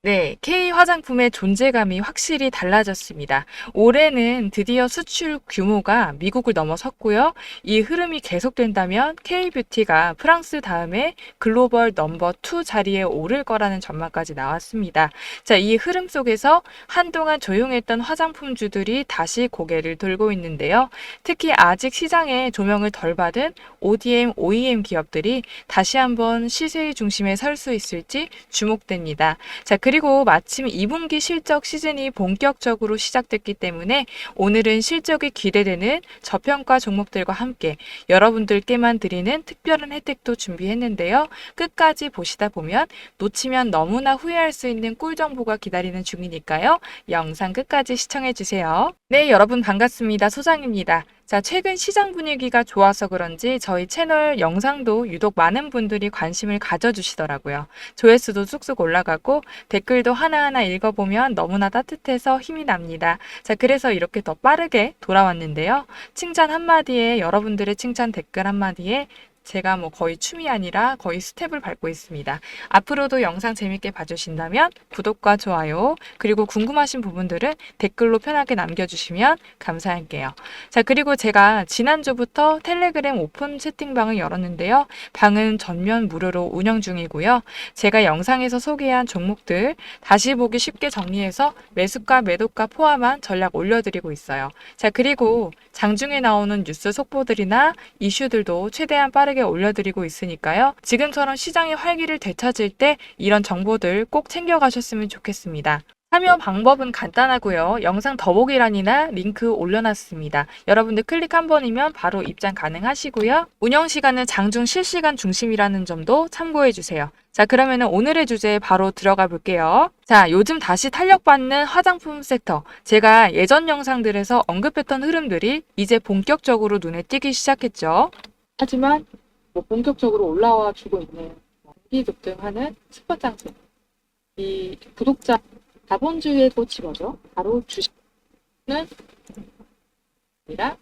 네, K 화장품의 존재감이 확실히 달라졌습니다. 올해는 드디어 수출 규모가 미국을 넘어섰고요. 이 흐름이 계속된다면 K 뷰티가 프랑스 다음에 글로벌 넘버 2 자리에 오를 거라는 전망까지 나왔습니다. 자, 이 흐름 속에서 한동안 조용했던 화장품주들이 다시 고개를 들고 있는데요. 특히 아직 시장에 조명을 덜 받은 ODM, OEM 기업들이 다시 한번 시세의 중심에 설 수 있을지 주목됩니다. 자, 그리고 마침 2분기 실적 시즌이 본격적으로 시작됐기 때문에 오늘은 실적이 기대되는 저평가 종목들과 함께 여러분들께만 드리는 특별한 혜택도 준비했는데요. 끝까지 보시다 보면 놓치면 너무나 후회할 수 있는 꿀 정보가 기다리는 중이니까요. 영상 끝까지 시청해주세요. 네, 여러분 반갑습니다. 소장입니다. 자, 최근 시장 분위기가 좋아서 그런지 저희 채널 영상도 유독 많은 분들이 관심을 가져주시더라고요. 조회수도 쑥쑥 올라가고 댓글도 하나하나 읽어보면 너무나 따뜻해서 힘이 납니다. 자, 그래서 이렇게 더 빠르게 돌아왔는데요. 칭찬 한마디에 여러분들의 칭찬 댓글 한마디에 제가 거의 춤이 아니라 거의 스텝을 밟고 있습니다. 앞으로도 영상 재밌게 봐주신다면 구독과 좋아요, 그리고 궁금하신 부분들은 댓글로 편하게 남겨주시면 감사할게요. 자, 그리고 제가 지난주부터 텔레그램 오픈 채팅방을 열었는데요. 방은 전면 무료로 운영 중이고요. 제가 영상에서 소개한 종목들 다시 보기 쉽게 정리해서 매수가, 매도가 포함한 전략 올려드리고 있어요. 자, 그리고 장중에 나오는 뉴스 속보들이나 이슈들도 최대한 빠르게 올려드리고 있으니까요. 지금처럼 시장의 활기를 되찾을 때 이런 정보들 꼭 챙겨가셨으면 좋겠습니다. 참여 방법은 간단하고요. 영상 더보기란이나 링크 올려놨습니다. 여러분들 클릭 한 번이면 바로 입장 가능하시고요. 운영 시간은 장중 실시간 중심이라는 점도 참고해주세요. 자, 그러면 오늘의 주제에 바로 들어가 볼게요. 자, 요즘 다시 탄력받는 화장품 섹터. 제가 예전 영상들에서 언급했던 흐름들이 이제 본격적으로 눈에 띄기 시작했죠. 하지만 본격적으로 올라와 주고 있는 인기 급등하는 스포장점. 이 구독자 자본주의의 꽃이죠. 바로 주식은 아니라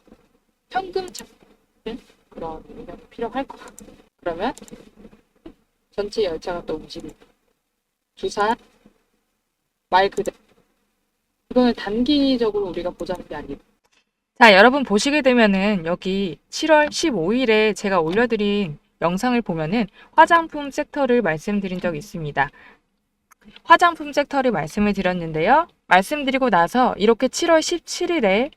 현금 찾는 그런 능력이 필요할 것 같아요. 그러면 전체 열차가 또 움직이고 주사 말 그대로 이거는 단기적으로 우리가 보자는 게 아니고. 자, 여러분 보시게 되면은 여기 7월 15일에 제가 올려드린 영상을 보면은 화장품 섹터를 말씀드린 적이 있습니다. 화장품 섹터를 말씀을 드렸는데요. 말씀드리고 나서 이렇게 7월 17일에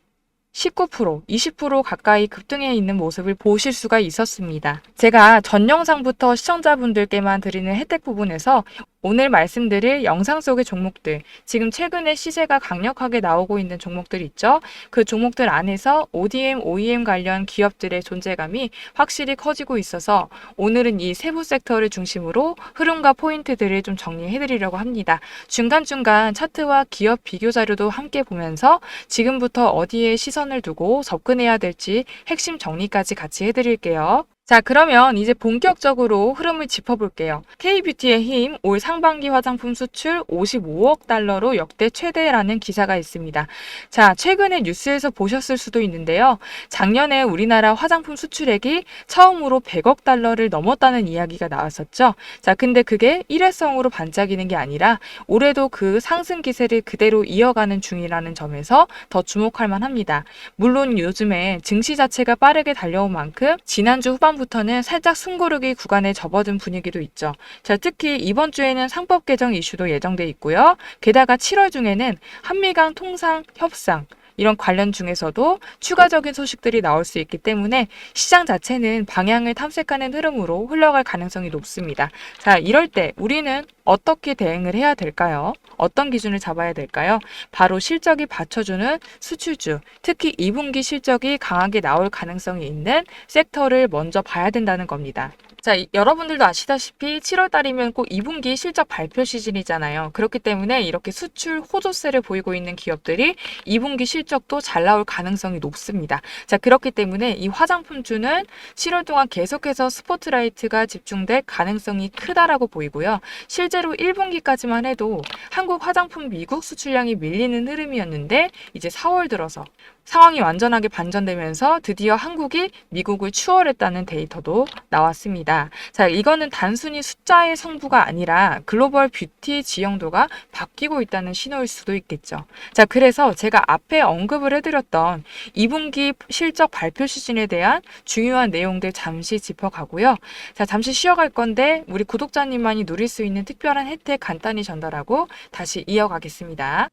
19%, 20% 가까이 급등해 있는 모습을 보실 수가 있었습니다. 제가 전 영상부터 시청자분들께만 드리는 혜택 부분에서 오늘 말씀드릴 영상 속의 종목들, 지금 최근에 시세가 강력하게 나오고 있는 종목들 있죠? 그 종목들 안에서 ODM, OEM 관련 기업들의 존재감이 확실히 커지고 있어서 오늘은 이 세부 섹터를 중심으로 흐름과 포인트들을 좀 정리해드리려고 합니다. 중간중간 차트와 기업 비교 자료도 함께 보면서 지금부터 어디에 시선을 두고 접근해야 될지 핵심 정리까지 같이 해드릴게요. 자, 그러면 이제 본격적으로 흐름을 짚어볼게요. K뷰티의 힘, 올 상반기 화장품 수출 55억 달러로 역대 최대라는 기사가 있습니다. 자, 최근에 뉴스에서 보셨을 수도 있는데요. 작년에 우리나라 화장품 수출액이 처음으로 100억 달러를 넘었다는 이야기가 나왔었죠. 자, 근데 그게 일회성으로 반짝이는 게 아니라 올해도 그 상승 기세를 그대로 이어가는 중이라는 점에서 더 주목할 만합니다. 물론 요즘에 증시 자체가 빠르게 달려온 만큼 지난주 후반부터는 살짝 숨고르기 구간에 접어든 분위기도 있죠. 자, 특히 이번 주에는 상법 개정 이슈도 예정돼 있고요. 게다가 7월 중에는 한미강 통상 협상 이런 관련 중에서도 추가적인 소식들이 나올 수 있기 때문에 시장 자체는 방향을 탐색하는 흐름으로 흘러갈 가능성이 높습니다. 자, 이럴 때 우리는 어떻게 대응을 해야 될까요? 어떤 기준을 잡아야 될까요? 바로 실적이 받쳐주는 수출주, 특히 2분기 실적이 강하게 나올 가능성이 있는 섹터를 먼저 봐야 된다는 겁니다. 자, 여러분들도 아시다시피 7월 달이면 꼭 2분기 실적 발표 시즌이잖아요. 그렇기 때문에 이렇게 수출 호조세를 보이고 있는 기업들이 2분기 실적도 잘 나올 가능성이 높습니다. 자, 그렇기 때문에 이 화장품주는 7월 동안 계속해서 스포트라이트가 집중될 가능성이 크다라고 보이고요. 실제로 1분기까지만 해도 한국 화장품 미국 수출량이 밀리는 흐름이었는데 이제 4월 들어서 상황이 완전하게 반전되면서 드디어 한국이 미국을 추월했다는 데이터도 나왔습니다. 자, 이거는 단순히 숫자의 성부가 아니라 글로벌 뷰티 지형도가 바뀌고 있다는 신호일 수도 있겠죠. 자, 그래서 제가 앞에 언급을 해드렸던 2분기 실적 발표 시즌에 대한 중요한 내용들 잠시 짚어가고요. 자, 잠시 쉬어갈 건데 우리 구독자님만이 누릴 수 있는 특별한 혜택 간단히 전달하고 다시 이어가겠습니다.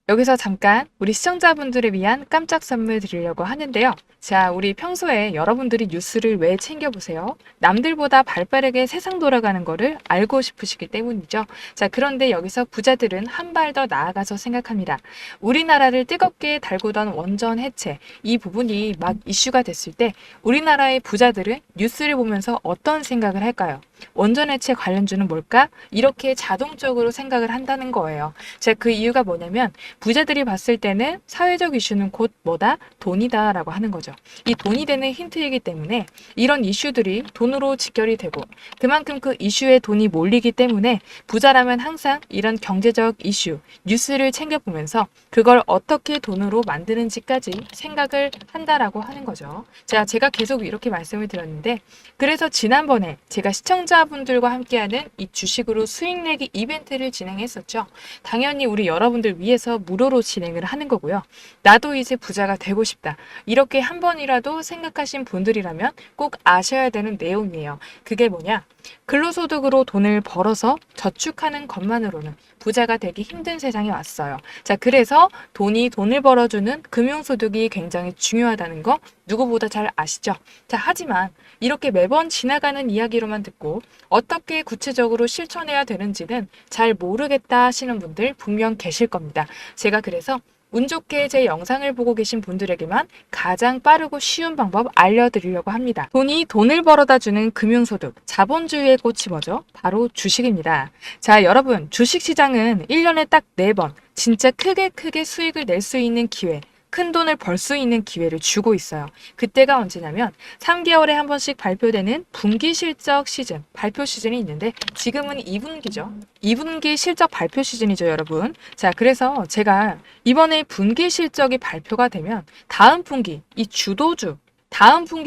여기서 잠깐 우리 시청자분들을 위한 깜짝 선물 드리려고 하는데요. 자, 우리 평소에 여러분들이 뉴스를 왜 챙겨보세요? 남들보다 발빠르게 세상 돌아가는 거를 알고 싶으시기 때문이죠. 자, 그런데 여기서 부자들은 한 발 더 나아가서 생각합니다. 우리나라를 뜨겁게 달구던 원전 해체, 이 부분이 막 이슈가 됐을 때 우리나라의 부자들은 뉴스를 보면서 어떤 생각을 할까요? 원전 해체 관련주는 뭘까? 이렇게 자동적으로 생각을 한다는 거예요. 자, 그 이유가 뭐냐면 부자들이 봤을 때는 사회적 이슈는 곧 뭐다? 돈이다 라고 하는 거죠. 이 돈이 되는 힌트이기 때문에 이런 이슈들이 돈으로 직결이 되고 그만큼 그 이슈에 돈이 몰리기 때문에 부자라면 항상 이런 경제적 이슈, 뉴스를 챙겨보면서 그걸 어떻게 돈으로 만드는지까지 생각을 한다라고 하는 거죠. 자, 제가 계속 이렇게 말씀을 드렸는데 그래서 지난번에 제가 시청자분들과 함께하는 이 주식으로 수익 내기 이벤트를 진행했었죠. 당연히 우리 여러분들 위해서 무료로 진행을 하는 거고요. 나도 이제 부자가 되고 싶다. 이렇게 한 번이라도 생각하신 분들이라면 꼭 아셔야 되는 내용이에요. 그게 뭐냐? 근로소득으로 돈을 벌어서 저축하는 것만으로는 부자가 되기 힘든 세상이 왔어요. 자, 그래서 돈을 벌어주는 금융소득이 굉장히 중요하다는 거 누구보다 잘 아시죠? 자, 하지만 이렇게 매번 지나가는 이야기로만 듣고 어떻게 구체적으로 실천해야 되는지는 잘 모르겠다 하시는 분들 분명 계실 겁니다. 제가 그래서 운 좋게 제 영상을 보고 계신 분들에게만 가장 빠르고 쉬운 방법 알려드리려고 합니다. 돈을 벌어다 주는 금융소득, 자본주의의 꽃이 뭐죠? 바로 주식입니다. 자, 여러분, 주식시장은 1년에 딱 4번 진짜 크게 수익을 낼 수 있는 기회, 큰 돈을 벌 수 있는 기회를 주고 있어요. 그때가 언제냐면 3개월에 한 번씩 발표되는 분기 실적 시즌, 발표 시즌이 있는데 지금은 2분기죠. 2분기 실적 발표 시즌이죠, 여러분. 자, 그래서 제가 이번에 분기 실적이 발표가 되면 다음 분기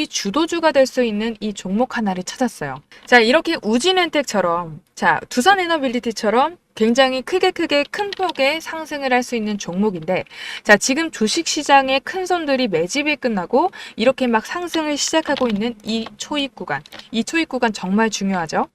주도주가 될 수 있는 이 종목 하나를 찾았어요. 자, 이렇게 우진엔텍처럼, 자, 두산에너빌리티처럼 굉장히 크게 큰 폭의 상승을 할 수 있는 종목인데, 자, 지금 주식시장의 큰 손들이 매집이 끝나고 이렇게 막 상승을 시작하고 있는 이 초입 구간 정말 중요하죠.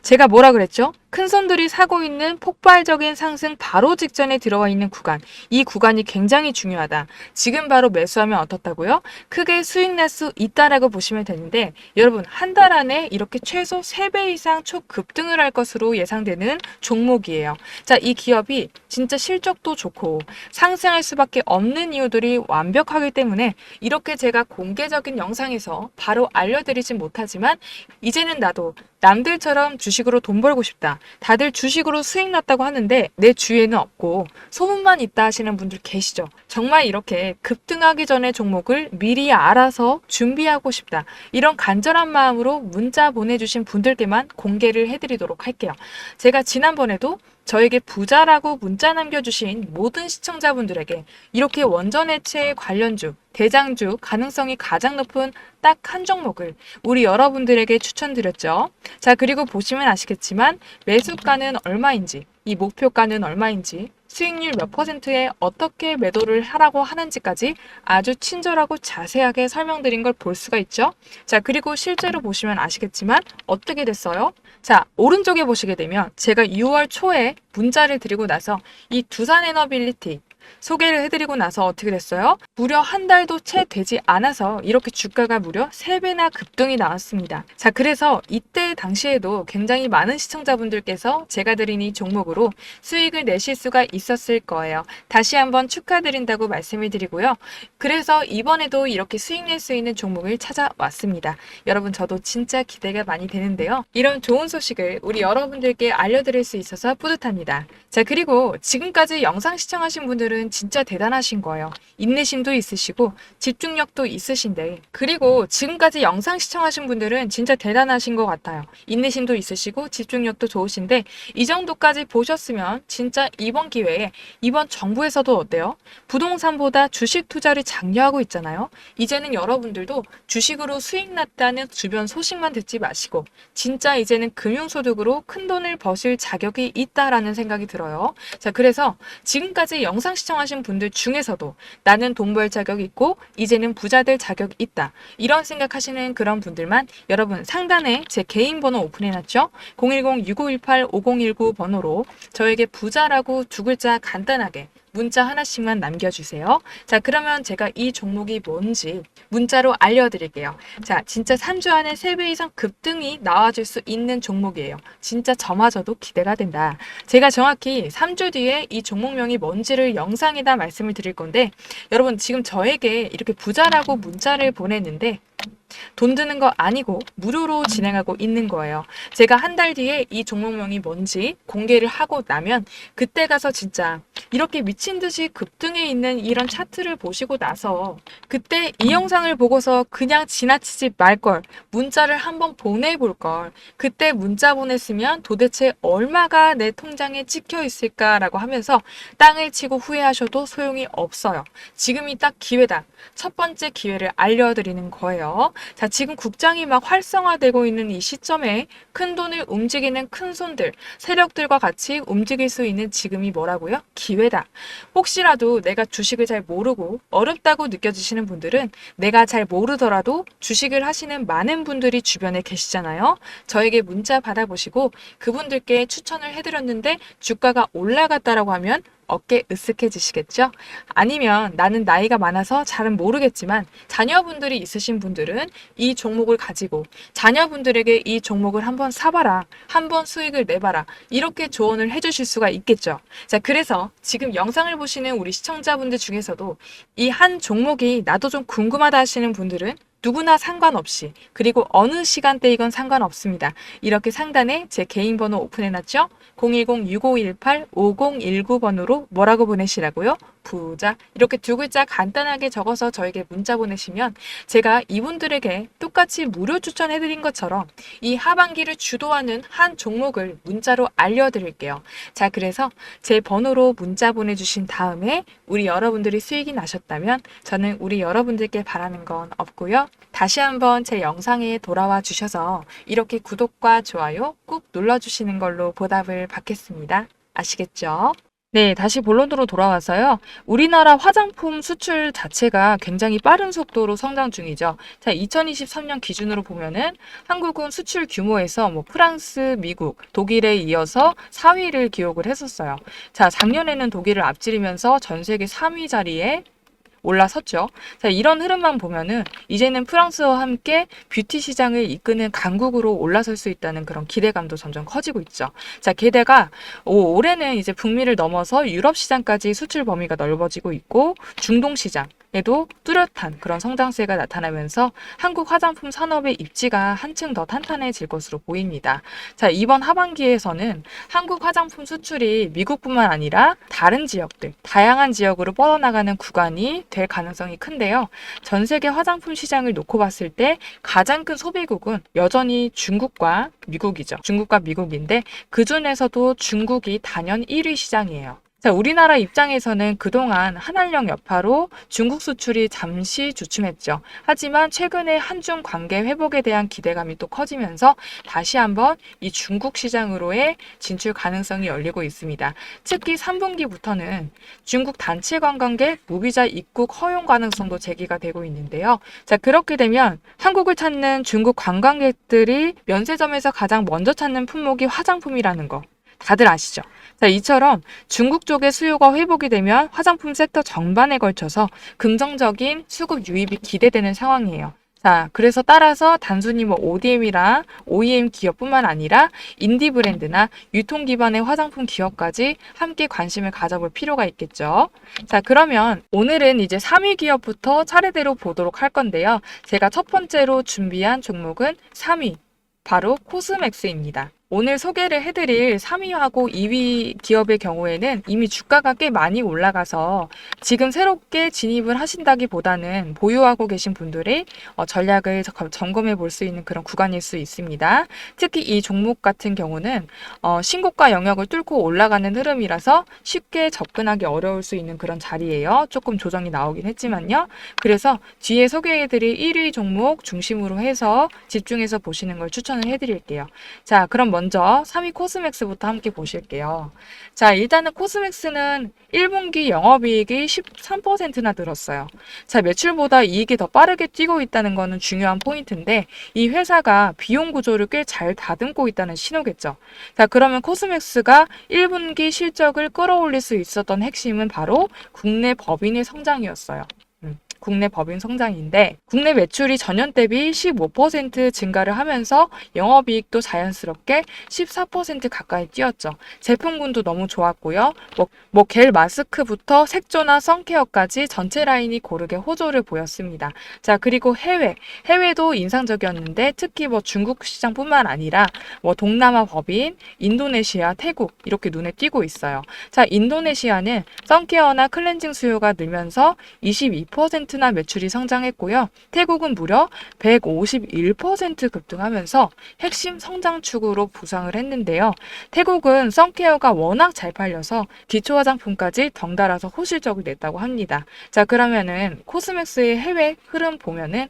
제가 뭐라 그랬죠? 큰 손들이 사고 있는 폭발적인 상승 바로 직전에 들어와 있는 구간, 이 구간이 굉장히 중요하다. 지금 바로 매수하면 어떻다고요? 크게 수익 낼 수 있다라고 보시면 되는데, 여러분, 한 달 안에 이렇게 최소 3배 이상 초급등을 할 것으로 예상되는 종목이에요. 자, 이 기업이 진짜 실적도 좋고 상승할 수밖에 없는 이유들이 완벽하기 때문에 이렇게 제가 공개적인 영상에서 바로 알려드리진 못하지만 이제는 나도 남들처럼 주식으로 돈 벌고 싶다. 다들 주식으로 수익 났다고 하는데 내 주위에는 없고 소문만 있다 하시는 분들 계시죠. 정말 이렇게 급등하기 전에 종목을 미리 알아서 준비하고 싶다. 이런 간절한 마음으로 문자 보내주신 분들께만 공개를 해드리도록 할게요. 제가 지난번에도 저에게 부자라고 문자 남겨주신 모든 시청자분들에게 이렇게 원전 해체 관련주, 대장주 가능성이 가장 높은 딱 한 종목을 우리 여러분들에게 추천드렸죠. 자, 그리고 보시면 아시겠지만 매수가는 얼마인지, 이 목표가는 얼마인지, 수익률 몇 %에 어떻게 매도를 하라고 하는지까지 아주 친절하고 자세하게 설명드린 걸 볼 수가 있죠. 자, 그리고 실제로 보시면 아시겠지만 어떻게 됐어요? 자, 오른쪽에 보시게 되면 제가 6월 초에 문자를 드리고 나서 이 두산에너빌리티 소개를 해드리고 나서 어떻게 됐어요? 무려 한 달도 채 되지 않아서 이렇게 주가가 무려 3배나 급등이 나왔습니다. 자, 그래서 이때 당시에도 굉장히 많은 시청자분들께서 제가 드린 이 종목으로 수익을 내실 수가 있었을 거예요. 다시 한번 축하드린다고 말씀을 드리고요. 그래서 이번에도 이렇게 수익 낼 수 있는 종목을 찾아왔습니다. 여러분, 저도 진짜 기대가 많이 되는데요. 이런 좋은 소식을 우리 여러분들께 알려드릴 수 있어서 뿌듯합니다. 자, 그리고 지금까지 영상 시청하신 분들은 분들은 진짜 대단하신 거예요. 인내심도 있으시고 집중력도 있으신데, 그리고 지금까지 영상 시청하신 분들은 진짜 대단하신 것 같아요. 인내심도 있으시고 집중력도 좋으신데, 이 정도까지 보셨으면 진짜 이번 기회에 이번 정부에서도 어때요? 부동산보다 주식 투자를 장려하고 있잖아요. 이제는 여러분들도 주식으로 수익 났다는 주변 소식만 듣지 마시고 진짜 이제는 금융소득으로 큰 돈을 버실 자격이 있다라는 생각이 들어요. 자, 그래서 지금까지 영상 시청하신 분들 중에서도 나는 돈 벌 자격 있고 이제는 부자 될 자격 있다, 이런 생각하시는 그런 분들만 여러분 상단에 제 개인 번호 오픈해놨죠? 010-6518-5019 번호로 저에게 부자라고 두 글자 간단하게 문자 하나씩만 남겨주세요. 자, 그러면 제가 이 종목이 뭔지 문자로 알려드릴게요. 자, 진짜 3주 안에 3배 이상 급등이 나와줄 수 있는 종목이에요. 진짜 저마저도 기대가 된다. 제가 정확히 3주 뒤에 이 종목명이 뭔지를 영상에다 말씀을 드릴 건데, 여러분 지금 저에게 이렇게 부자라고 문자를 보냈는데 돈 드는 거 아니고 무료로 진행하고 있는 거예요. 제가 한 달 뒤에 이 종목명이 뭔지 공개를 하고 나면 그때 가서 진짜 이렇게 미친 듯이 급등해 있는 이런 차트를 보시고 나서 그때 이 영상을 보고서 그냥 지나치지 말걸, 문자를 한번 보내볼걸, 그때 문자 보냈으면 도대체 얼마가 내 통장에 찍혀 있을까라고 하면서 땅을 치고 후회하셔도 소용이 없어요. 지금이 딱 기회다. 첫 번째 기회를 알려드리는 거예요. 자, 지금 국장이 막 활성화되고 있는 이 시점에 큰 돈을 움직이는 큰 손들, 세력들과 같이 움직일 수 있는 지금이 뭐라고요? 기회다. 혹시라도 내가 주식을 잘 모르고 어렵다고 느껴지시는 분들은, 내가 잘 모르더라도 주식을 하시는 많은 분들이 주변에 계시잖아요. 저에게 문자 받아보시고 그분들께 추천을 해드렸는데 주가가 올라갔다라고 하면 어깨 으쓱해지시겠죠? 아니면 나는 나이가 많아서 잘은 모르겠지만 자녀분들이 있으신 분들은 이 종목을 가지고 자녀분들에게 이 종목을 한번 사봐라, 한번 수익을 내봐라, 이렇게 조언을 해주실 수가 있겠죠. 자, 그래서 지금 영상을 보시는 우리 시청자분들 중에서도 이 한 종목이 나도 좀 궁금하다 하시는 분들은 누구나 상관없이, 그리고 어느 시간대이건 상관없습니다. 이렇게 상단에 제 개인 번호 오픈해놨죠? 010-6518-5019 번호로 뭐라고 보내시라고요? 부자, 이렇게 두 글자 간단하게 적어서 저에게 문자 보내시면 제가 이분들에게 똑같이 무료 추천해드린 것처럼 이 하반기를 주도하는 한 종목을 문자로 알려드릴게요. 자, 그래서 제 번호로 문자 보내주신 다음에 우리 여러분들이 수익이 나셨다면 저는 우리 여러분들께 바라는 건 없고요. 다시 한번 제 영상에 돌아와 주셔서 이렇게 구독과 좋아요 꾹 눌러주시는 걸로 보답을 받겠습니다. 아시겠죠? 네, 다시 본론으로 돌아와서요. 우리나라 화장품 수출 자체가 굉장히 빠른 속도로 성장 중이죠. 자, 2023년 기준으로 보면은 한국은 수출 규모에서 프랑스, 미국, 독일에 이어서 4위를 기록을 했었어요. 자, 작년에는 독일을 앞지르면서 전 세계 3위 자리에 올라섰죠. 자, 이런 흐름만 보면은 이제는 프랑스와 함께 뷰티 시장을 이끄는 강국으로 올라설 수 있다는 그런 기대감도 점점 커지고 있죠. 자, 게다가 올해는 이제 북미를 넘어서 유럽 시장까지 수출 범위가 넓어지고 있고 중동 시장에도 뚜렷한 그런 성장세가 나타나면서 한국 화장품 산업의 입지가 한층 더 탄탄해질 것으로 보입니다. 자, 이번 하반기에서는 한국 화장품 수출이 미국뿐만 아니라 다른 지역들, 다양한 지역으로 뻗어나가는 구간이 될 가능성이 큰데요. 전 세계 화장품 시장을 놓고 봤을 때 가장 큰 소비국은 여전히 중국과 미국이죠. 중국과 미국인데 그중에서도 중국이 단연 1위 시장이에요. 자, 우리나라 입장에서는 그동안 한한령 여파로 중국 수출이 잠시 주춤했죠. 하지만 최근에 한중 관계 회복에 대한 기대감이 또 커지면서 다시 한번 이 중국 시장으로의 진출 가능성이 열리고 있습니다. 특히 3분기부터는 중국 단체 관광객 무비자 입국 허용 가능성도 제기가 되고 있는데요. 자, 그렇게 되면 한국을 찾는 중국 관광객들이 면세점에서 가장 먼저 찾는 품목이 화장품이라는 거 다들 아시죠? 자, 이처럼 중국 쪽의 수요가 회복이 되면 화장품 섹터 전반에 걸쳐서 긍정적인 수급 유입이 기대되는 상황이에요. 자, 그래서 따라서 단순히 ODM이랑 OEM 기업뿐만 아니라 인디 브랜드나 유통 기반의 화장품 기업까지 함께 관심을 가져볼 필요가 있겠죠. 자, 그러면 오늘은 이제 3위 기업부터 차례대로 보도록 할 건데요. 제가 첫 번째로 준비한 종목은 3위, 바로 코스맥스입니다. 오늘 소개를 해드릴 3위하고 2위 기업의 경우에는 이미 주가가 꽤 많이 올라가서 지금 새롭게 진입을 하신다기보다는 보유하고 계신 분들이 전략을 점검해 볼 수 있는 그런 구간일 수 있습니다. 특히 이 종목 같은 경우는 신고가 영역을 뚫고 올라가는 흐름이라서 쉽게 접근하기 어려울 수 있는 그런 자리예요. 조금 조정이 나오긴 했지만요. 그래서 뒤에 소개해드릴 1위 종목 중심으로 해서 집중해서 보시는 걸 추천을 해드릴게요. 자, 그럼 먼저 3위 코스맥스부터 함께 보실게요. 자, 일단은 코스맥스는 1분기 영업이익이 13%나 늘었어요. 자, 매출보다 이익이 더 빠르게 뛰고 있다는 것은 중요한 포인트인데 이 회사가 비용 구조를 꽤 잘 다듬고 있다는 신호겠죠. 자, 그러면 코스맥스가 1분기 실적을 끌어올릴 수 있었던 핵심은 바로 국내 법인의 성장이었어요. 국내 법인 성장인데 국내 매출이 전년 대비 15% 증가를 하면서 영업이익도 자연스럽게 14% 가까이 뛰었죠. 제품군도 너무 좋았고요. 겔 마스크부터 색조나 선케어까지 전체 라인이 고르게 호조를 보였습니다. 자, 그리고 해외도 인상적이었는데 특히 중국 시장뿐만 아니라 동남아 법인, 인도네시아, 태국 이렇게 눈에 띄고 있어요. 자, 인도네시아는 선케어나 클렌징 수요가 늘면서 22%나 매출이 성장했고요. 태국은 무려 151% 급등하면서 핵심 성장축으로 부상을 했는데요. 태국은 선케어가 워낙 잘 팔려서 기초 화장품까지 덩달아서 호실적을 냈다고 합니다. 자, 그러면은 코스맥스의 해외 흐름 보면은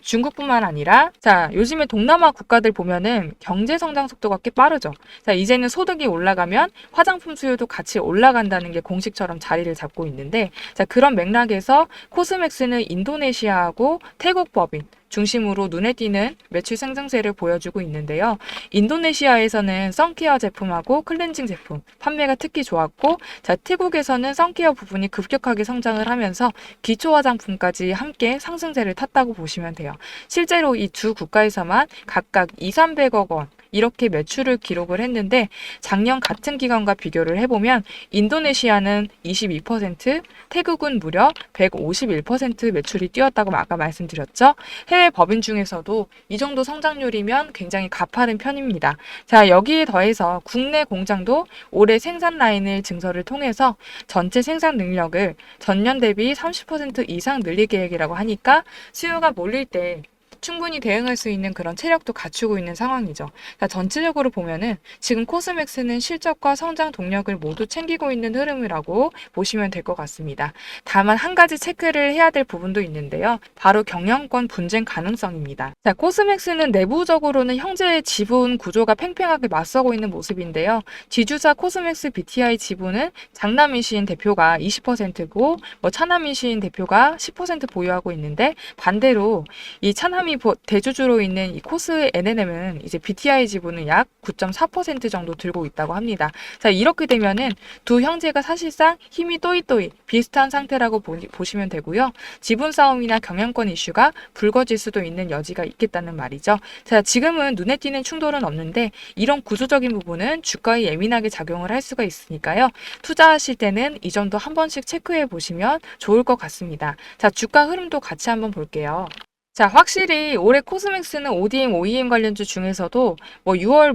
중국뿐만 아니라 요즘에 동남아 국가들 보면은 경제 성장 속도가 꽤 빠르죠. 자, 이제는 소득이 올라가면 화장품 수요도 같이 올라간다는 게 공식처럼 자리를 잡고 있는데 그런 맥락에서 코스맥스는 인도네시아하고 태국 법인 중심으로 눈에 띄는 매출 상승세를 보여주고 있는데요. 인도네시아에서는 선케어 제품하고 클렌징 제품 판매가 특히 좋았고 태국에서는 선케어 부분이 급격하게 성장을 하면서 기초 화장품까지 함께 상승세를 탔다고 보시면 돼요. 실제로 이 두 국가에서만 각각 200~300억 원 이렇게 매출을 기록을 했는데 작년 같은 기간과 비교를 해보면 인도네시아는 22%, 태국은 무려 151% 매출이 뛰었다고 아까 말씀드렸죠. 해외 법인 중에서도 이 정도 성장률이면 굉장히 가파른 편입니다. 자, 여기에 더해서 국내 공장도 올해 생산 라인을 증설을 통해서 전체 생산 능력을 전년 대비 30% 이상 늘릴 계획이라고 하니까 수요가 몰릴 때 충분히 대응할 수 있는 그런 체력도 갖추고 있는 상황이죠. 전체적으로 보면은 지금 코스맥스는 실적과 성장 동력을 모두 챙기고 있는 흐름이라고 보시면 될 것 같습니다. 다만 한 가지 체크를 해야 될 부분도 있는데요. 바로 경영권 분쟁 가능성입니다. 자, 코스맥스는 내부적으로는 형제 지분 구조가 팽팽하게 맞서고 있는 모습인데요. 지주사 코스맥스 BTI 지분은 장남인 시인 대표가 20%고 차남인 시인 대표가 10% 보유하고 있는데 반대로 이 차남이 대주주로 있는 이 코스 N&M은 이제 BTI 지분은 약 9.4% 정도 들고 있다고 합니다. 자, 이렇게 되면은 두 형제가 사실상 힘이 또이또이 비슷한 상태라고 보시면 되고요. 지분 싸움이나 경영권 이슈가 불거질 수도 있는 여지가 있겠다는 말이죠. 자, 지금은 눈에 띄는 충돌은 없는데 이런 구조적인 부분은 주가에 예민하게 작용을 할 수가 있으니까요. 투자하실 때는 이 점도 한 번씩 체크해 보시면 좋을 것 같습니다. 자, 주가 흐름도 같이 한번 볼게요. 자, 확실히 올해 코스맥스는 ODM, OEM 관련주 중에서도 6월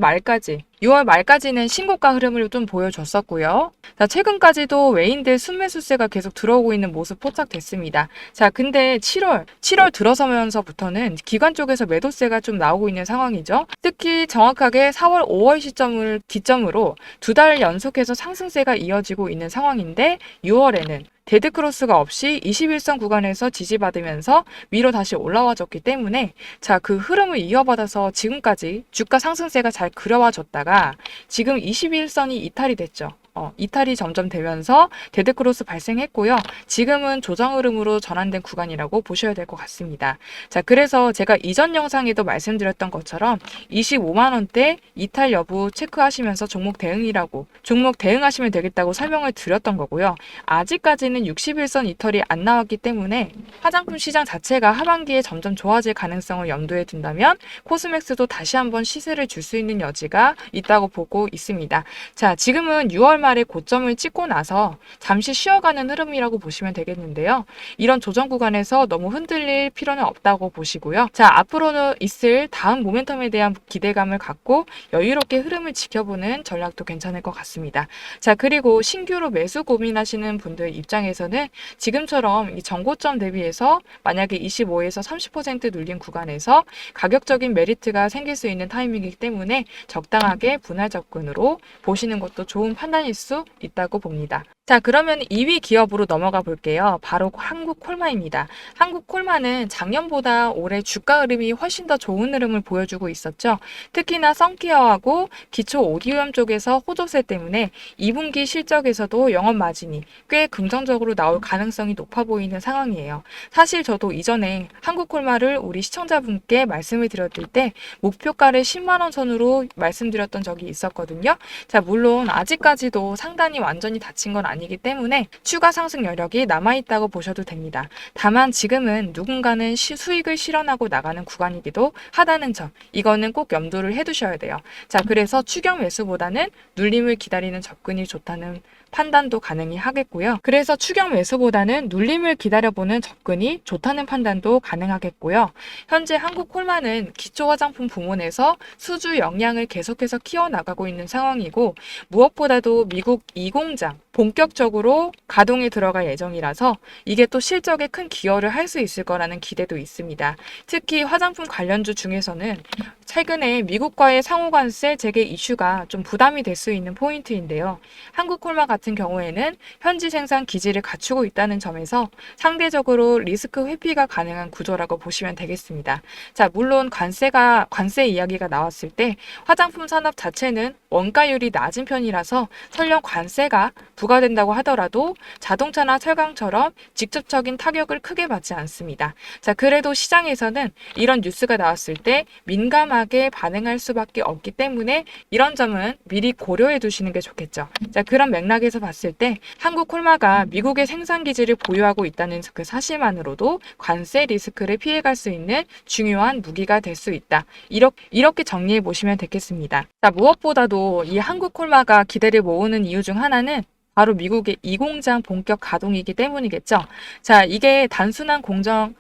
말까지는 신고가 흐름을 좀 보여줬었고요. 자, 최근까지도 외인들 순매수세가 계속 들어오고 있는 모습 포착됐습니다. 자, 근데 7월 들어서면서부터는 기관 쪽에서 매도세가 좀 나오고 있는 상황이죠. 특히 정확하게 4월, 5월 시점을 기점으로 2달 연속해서 상승세가 이어지고 있는 상황인데 6월에는 데드크로스가 없이 21선 구간에서 지지받으면서 위로 다시 올라와줬기 때문에 그 흐름을 이어받아서 지금까지 주가 상승세가 잘 그려와줬다가 지금 21선이 이탈이 됐죠. 이탈이 점점 되면서 데드크로스 발생했고요. 지금은 조정 흐름으로 전환된 구간이라고 보셔야 될 것 같습니다. 자, 그래서 제가 이전 영상에도 말씀드렸던 것처럼 25만 원대 이탈 여부 체크하시면서 종목 대응하시면 되겠다고 설명을 드렸던 거고요. 아직까지는 61선 이탈이 안 나왔기 때문에 화장품 시장 자체가 하반기에 점점 좋아질 가능성을 염두에 둔다면 코스맥스도 다시 한번 시세를 줄 수 있는 여지가 있다고 보고 있습니다. 자, 지금은 6월 말에 고점을 찍고 나서 잠시 쉬어가는 흐름이라고 보시면 되겠는데요. 이런 조정 구간에서 너무 흔들릴 필요는 없다고 보시고요. 자, 앞으로는 있을 다음 모멘텀에 대한 기대감을 갖고 여유롭게 흐름을 지켜보는 전략도 괜찮을 것 같습니다. 자, 그리고 신규로 매수 고민하시는 분들 입장에서는 지금처럼 이 전고점 대비해서 만약에 25에서 30% 눌린 구간에서 가격적인 메리트가 생길 수 있는 타이밍이기 때문에 적당하게 분할 접근으로 보시는 것도 좋은 판단일 수 있다고 봅니다. 자, 그러면 2위 기업으로 넘어가 볼게요. 바로 한국콜마입니다. 한국콜마는 작년보다 올해 주가 흐름이 훨씬 더 좋은 흐름을 보여주고 있었죠. 특히나 선케어하고 기초 오디오염 쪽에서 호조세 때문에 2분기 실적에서도 영업 마진이 꽤 긍정적으로 나올 가능성이 높아 보이는 상황이에요. 사실 저도 이전에 한국콜마를 우리 시청자분께 말씀을 드렸을 때 목표가를 10만 원 선으로 말씀드렸던 적이 있었거든요. 자, 물론 아직까지도 상단이 완전히 닫힌 건 아니기 때문에 추가 상승 여력이 남아있다고 보셔도 됩니다. 다만 지금은 누군가는 수익을 실현하고 나가는 구간이기도 하다는 점, 이거는 꼭 염두를 해두셔야 돼요. 자, 그래서 추격 매수보다는 눌림을 기다리는 접근이 좋다는 판단도 가능히 하겠고요. 그래서 추격 매수보다는 눌림을 기다려보는 접근이 좋다는 판단도 가능하겠고요. 현재 한국콜마는 기초 화장품 부문에서 수주 역량을 계속해서 키워나가고 있는 상황이고, 무엇보다도 미국 2공장 본격적으로 가동에 들어갈 예정이라서 이게 또 실적에 큰 기여를 할 수 있을 거라는 기대도 있습니다. 특히 화장품 관련주 중에서는 최근에 미국과의 상호관세 재개 이슈가 좀 부담이 될 수 있는 포인트인데요. 한국콜마 같은 경우에는 현지 생산 기지를 갖추고 있다는 점에서 상대적으로 리스크 회피가 가능한 구조라고 보시면 되겠습니다. 자, 물론 관세 이야기가 나왔을 때 화장품 산업 자체는 원가율이 낮은 편이라서 설령 관세가 부과된다고 하더라도 자동차나 철강처럼 직접적인 타격을 크게 받지 않습니다. 자, 그래도 시장에서는 이런 뉴스가 나왔을 때 민감하게 반응할 수밖에 없기 때문에 이런 점은 미리 고려해 두시는 게 좋겠죠. 자, 그런 맥락에서 봤을 때 한국콜마가 미국의 생산 기지를 보유하고 있다는 그 사실만으로도 관세 리스크를 피해갈 수 있는 중요한 무기가 될 수 있다. 이렇게 정리해 보시면 되겠습니다. 자, 무엇보다도 이 한국콜마가 기대를 모으는 이유 중 하나는 바로 미국의 2공장 본격 가동이기 때문이겠죠. 자, 이게 단순한 공장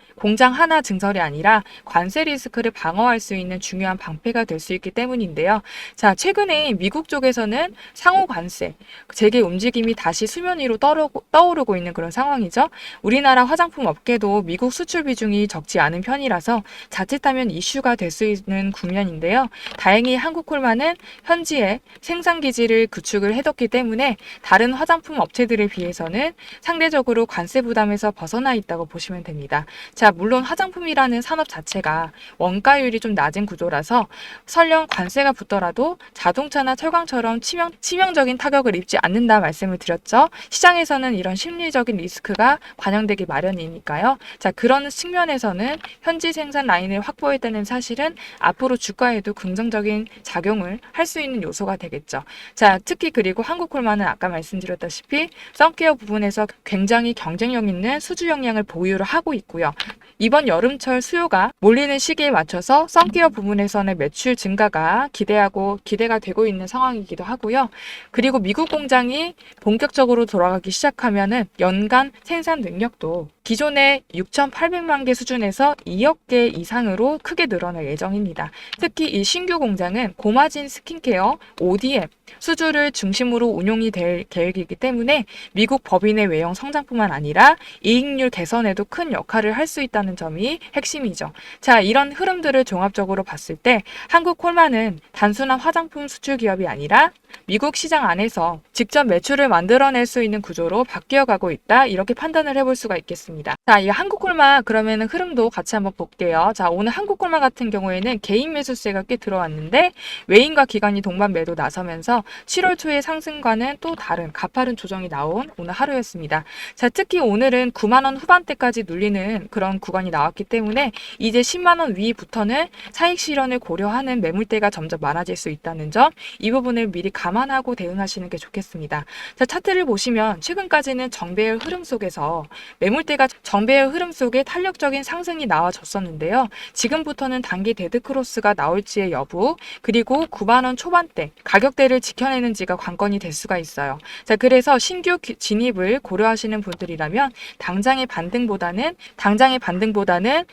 하나 증설이 아니라 관세 리스크를 방어할 수 있는 중요한 방패가 될 수 있기 때문인데요. 자, 최근에 미국 쪽에서는 상호 관세 재개 움직임이 다시 수면 위로 떠오르고 있는 그런 상황이죠. 우리나라 화장품 업계도 미국 수출 비중이 적지 않은 편이라서 자칫하면 이슈가 될 수 있는 국면인데요. 다행히 한국콜마는 현지에 생산 기지를 구축을 해뒀기 때문에 다른 화장품 업체들에 비해서는 상대적으로 관세 부담에서 벗어나 있다고 보시면 됩니다. 자, 물론 화장품이라는 산업 자체가 원가율이 좀 낮은 구조라서 설령 관세가 붙더라도 자동차나 철강처럼 치명적인 타격을 입지 않는다 말씀을 드렸죠. 시장에서는 이런 심리적인 리스크가 반영되기 마련이니까요. 자, 그런 측면에서는 현지 생산 라인을 확보했다는 사실은 앞으로 주가에도 긍정적인 작용을 할 수 있는 요소가 되겠죠. 자, 특히 그리고 한국콜마는 아까 말씀드렸다시피 선케어 부분에서 굉장히 경쟁력 있는 수주 역량을 보유를 하고 있고요. 이번 여름철 수요가 몰리는 시기에 맞춰서 선케어 부분에서는 매출 증가가 기대가 되고 있는 상황이기도 하고요. 그리고 미국 공장이 본격적으로 돌아가기 시작하면은 연간 생산 능력도 기존의 6,800만 개 수준에서 2억 개 이상으로 크게 늘어날 예정입니다. 특히 이 신규 공장은 고마진 스킨케어, ODM, 수주를 중심으로 운용이 될 계획이기 때문에 미국 법인의 외형 성장뿐만 아니라 이익률 개선에도 큰 역할을 할 수 있다는 점이 핵심이죠. 자, 이런 흐름들을 종합적으로 봤을 때 한국콜마는 단순한 화장품 수출 기업이 아니라 미국 시장 안에서 직접 매출을 만들어낼 수 있는 구조로 바뀌어가고 있다. 이렇게 판단을 해볼 수가 있겠습니다. 자, 이 한국콜마 그러면 흐름도 같이 한번 볼게요. 자, 오늘 한국콜마 같은 경우에는 개인 매수세가 꽤 들어왔는데 외인과 기관이 동반 매도 나서면서 7월 초의 상승과는 또 다른 가파른 조정이 나온 오늘 하루였습니다. 자, 특히 오늘은 9만 원 후반대까지 눌리는 그런 구간이 나왔기 때문에 이제 10만 원 위부터는 차익 실현을 고려하는 매물대가 점점 많아질 수 있다는 점, 이 부분을 미리 감안하고 대응하시는 게 좋겠습니다. 자, 차트를 보시면 최근까지는 정배열 흐름 속에서 매물대가 보니까 정배열 흐름 속에 탄력적인 상승이 나와줬었는데요. 지금부터는 단기 데드크로스가 나올지의 여부, 그리고 9만 원 초반대 가격대를 지켜내는지가 관건이 될 수가 있어요. 자, 그래서 신규 진입을 고려하시는 분들이라면 당장의 반등보다는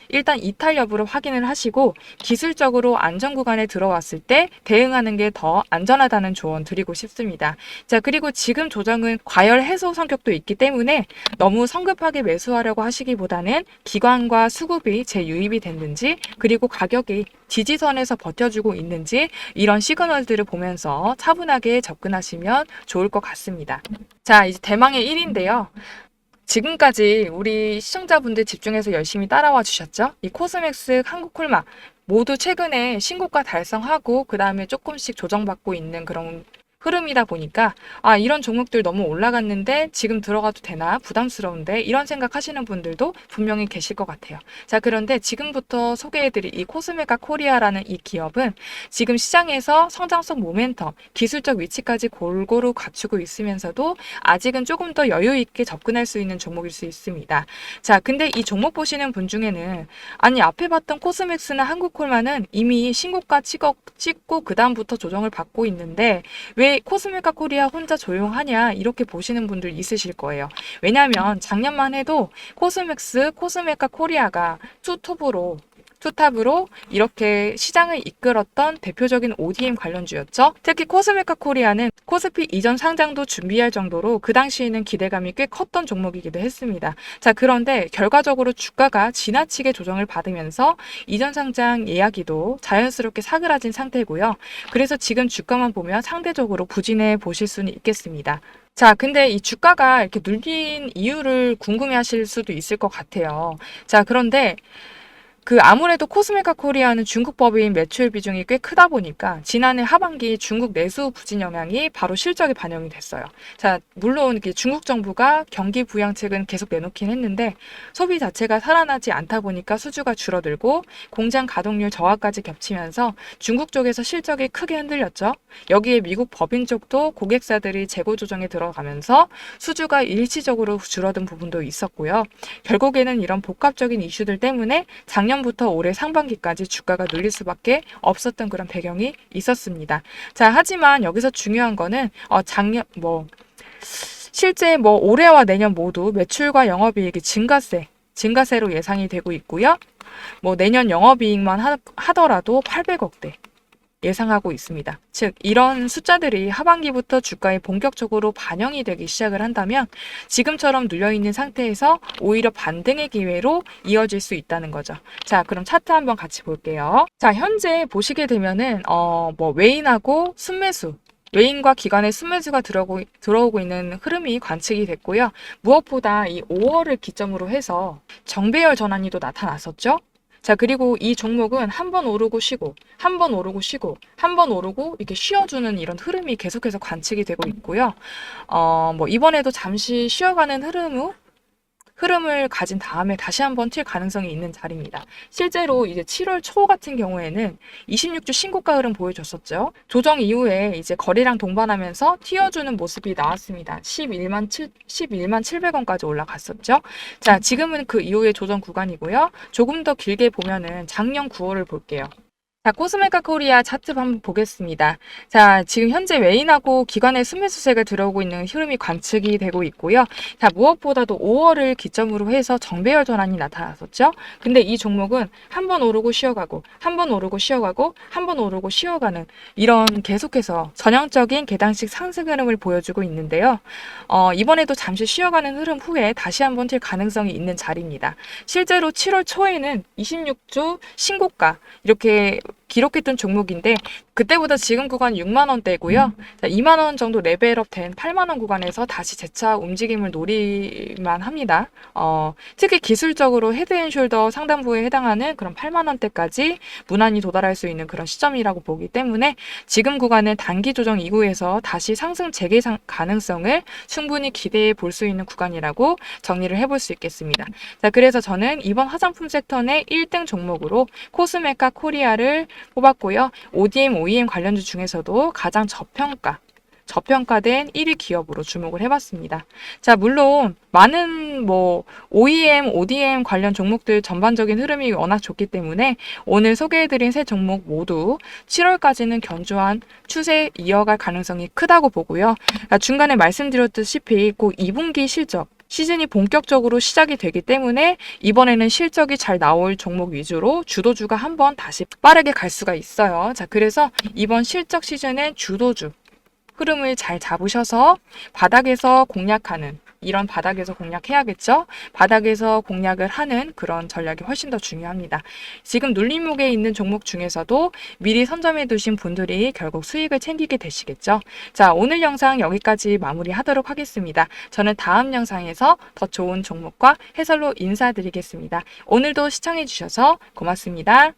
일단 이탈 여부를 확인을 하시고 기술적으로 안전 구간에 들어왔을 때 대응하는 게 더 안전하다는 조언 드리고 싶습니다. 자, 그리고 지금 조정은 과열 해소 성격도 있기 때문에 너무 성급하게 매수하려고 하시기보다는 기관과 수급이 재유입이 됐는지, 그리고 가격이 지지선에서 버텨주고 있는지, 이런 시그널들을 보면서 차분하게 접근하시면 좋을 것 같습니다. 자, 이제 대망의 1인데요. 지금까지 우리 시청자분들 집중해서 열심히 따라와 주셨죠? 이 코스맥스, 한국콜마 모두 최근에 신고가 달성하고 그 다음에 조금씩 조정받고 있는 그런 흐름이다 보니까 이런 종목들 너무 올라갔는데 지금 들어가도 되나 부담스러운데 이런 생각하시는 분들도 분명히 계실 것 같아요. 자, 그런데 지금부터 소개해드릴 이 코스메카 코리아라는 이 기업은 지금 시장에서 성장성 모멘텀, 기술적 위치까지 골고루 갖추고 있으면서도 아직은 조금 더 여유 있게 접근할 수 있는 종목일 수 있습니다. 자, 근데 이 종목 보시는 분 중에는 앞에 봤던 코스맥스나 한국콜마는 이미 신고가 찍고 그 다음부터 조정을 받고 있는데 왜 코스메카 코리아 혼자 조용하냐 이렇게 보시는 분들 있으실 거예요. 왜냐하면 작년만 해도 코스메카 코리아가 투탑으로 이렇게 시장을 이끌었던 대표적인 ODM 관련주였죠. 특히 코스메카 코리아는 코스피 이전 상장도 준비할 정도로 그 당시에는 기대감이 꽤 컸던 종목이기도 했습니다. 자, 그런데 결과적으로 주가가 지나치게 조정을 받으면서 이전 상장 예약이도 자연스럽게 사그라진 상태고요. 그래서 지금 주가만 보면 상대적으로 부진해 보실 수는 있겠습니다. 자, 근데 이 주가가 이렇게 눌린 이유를 궁금해 하실 수도 있을 것 같아요. 자, 그런데 아무래도 코스메카 코리아는 중국 법인 매출 비중이 꽤 크다 보니까 지난해 하반기 중국 내수 부진 영향이 바로 실적에 반영이 됐어요. 자, 물론 중국 정부가 경기 부양책은 계속 내놓긴 했는데 소비 자체가 살아나지 않다 보니까 수주가 줄어들고 공장 가동률 저하까지 겹치면서 중국 쪽에서 실적이 크게 흔들렸죠. 여기에 미국 법인 쪽도 고객사들이 재고 조정에 들어가면서 수주가 일시적으로 줄어든 부분도 있었고요. 결국에는 이런 복합적인 이슈들 때문에 작년부터 올해 상반기까지 주가가 눌릴 수밖에 없었던 그런 배경이 있었습니다. 자, 하지만 여기서 중요한 거는 실제 올해와 내년 모두 매출과 영업이익이 증가세로 예상이 되고 있고요. 내년 영업이익만 하더라도 800억대 예상하고 있습니다. 즉, 이런 숫자들이 하반기부터 주가에 본격적으로 반영이 되기 시작을 한다면 지금처럼 눌려있는 상태에서 오히려 반등의 기회로 이어질 수 있다는 거죠. 자, 그럼 차트 한번 같이 볼게요. 자, 현재 보시게 되면은 외인하고 순매수, 외인과 기관의 순매수가 들어오고 있는 흐름이 관측이 됐고요. 무엇보다 이 5월을 기점으로 해서 정배열 전환이 또 나타났었죠. 자, 그리고 이 종목은 한 번 오르고 쉬고, 한 번 오르고 쉬고, 한 번 오르고 이렇게 쉬어주는 이런 흐름이 계속해서 관측이 되고 있고요. 이번에도 잠시 쉬어가는 흐름을 가진 다음에 다시 한번 튈 가능성이 있는 자리입니다. 실제로 이제 7월 초 같은 경우에는 26주 신고가 흐름 보여줬었죠. 조정 이후에 이제 거래량 동반하면서 튀어주는 모습이 나왔습니다. 11만 700원까지 올라갔었죠. 자, 지금은 그 이후의 조정 구간이고요. 조금 더 길게 보면은 작년 9월을 볼게요. 자, 코스메카 코리아 차트 한번 보겠습니다. 자, 지금 현재 외인하고 기관의 순매수세가 들어오고 있는 흐름이 관측이 되고 있고요. 자, 무엇보다도 5월을 기점으로 해서 정배열 전환이 나타났었죠. 근데 이 종목은 한 번 오르고 쉬어가고, 한 번 오르고 쉬어가고, 한 번 오르고 쉬어가는 이런 계속해서 전형적인 계단식 상승 흐름을 보여주고 있는데요. 이번에도 잠시 쉬어가는 흐름 후에 다시 한번 튈 가능성이 있는 자리입니다. 실제로 7월 초에는 26주 신고가 이렇게 기록했던 종목인데 그때보다 지금 구간 6만 원대고요. 2만 원 정도 레벨업 된 8만 원 구간에서 다시 재차 움직임을 노릴만 합니다. 특히 기술적으로 헤드앤숄더 상단부에 해당하는 그런 8만 원대까지 무난히 도달할 수 있는 그런 시점이라고 보기 때문에 지금 구간은 단기 조정 이후에서 다시 상승 재개 가능성을 충분히 기대해 볼 수 있는 구간이라고 정리를 해볼 수 있겠습니다. 자, 그래서 저는 이번 화장품 섹터 내 1등 종목으로 코스메카 코리아를 뽑았고요. ODM, OEM 관련주 중에서도 가장 저평가된 1위 기업으로 주목을 해봤습니다. 자, 물론 많은 OEM, ODM 관련 종목들 전반적인 흐름이 워낙 좋기 때문에 오늘 소개해드린 세 종목 모두 7월까지는 견조한 추세 이어갈 가능성이 크다고 보고요. 중간에 말씀드렸다시피 꼭 2분기 실적, 시즌이 본격적으로 시작이 되기 때문에 이번에는 실적이 잘 나올 종목 위주로 주도주가 한번 다시 빠르게 갈 수가 있어요. 자, 그래서 이번 실적 시즌엔 주도주 흐름을 잘 잡으셔서 바닥에서 공략하는, 이런 바닥에서 공략해야겠죠? 바닥에서 공략을 하는 그런 전략이 훨씬 더 중요합니다. 지금 눌림목에 있는 종목 중에서도 미리 선점해 두신 분들이 결국 수익을 챙기게 되시겠죠? 자, 오늘 영상 여기까지 마무리하도록 하겠습니다. 저는 다음 영상에서 더 좋은 종목과 해설로 인사드리겠습니다. 오늘도 시청해 주셔서 고맙습니다.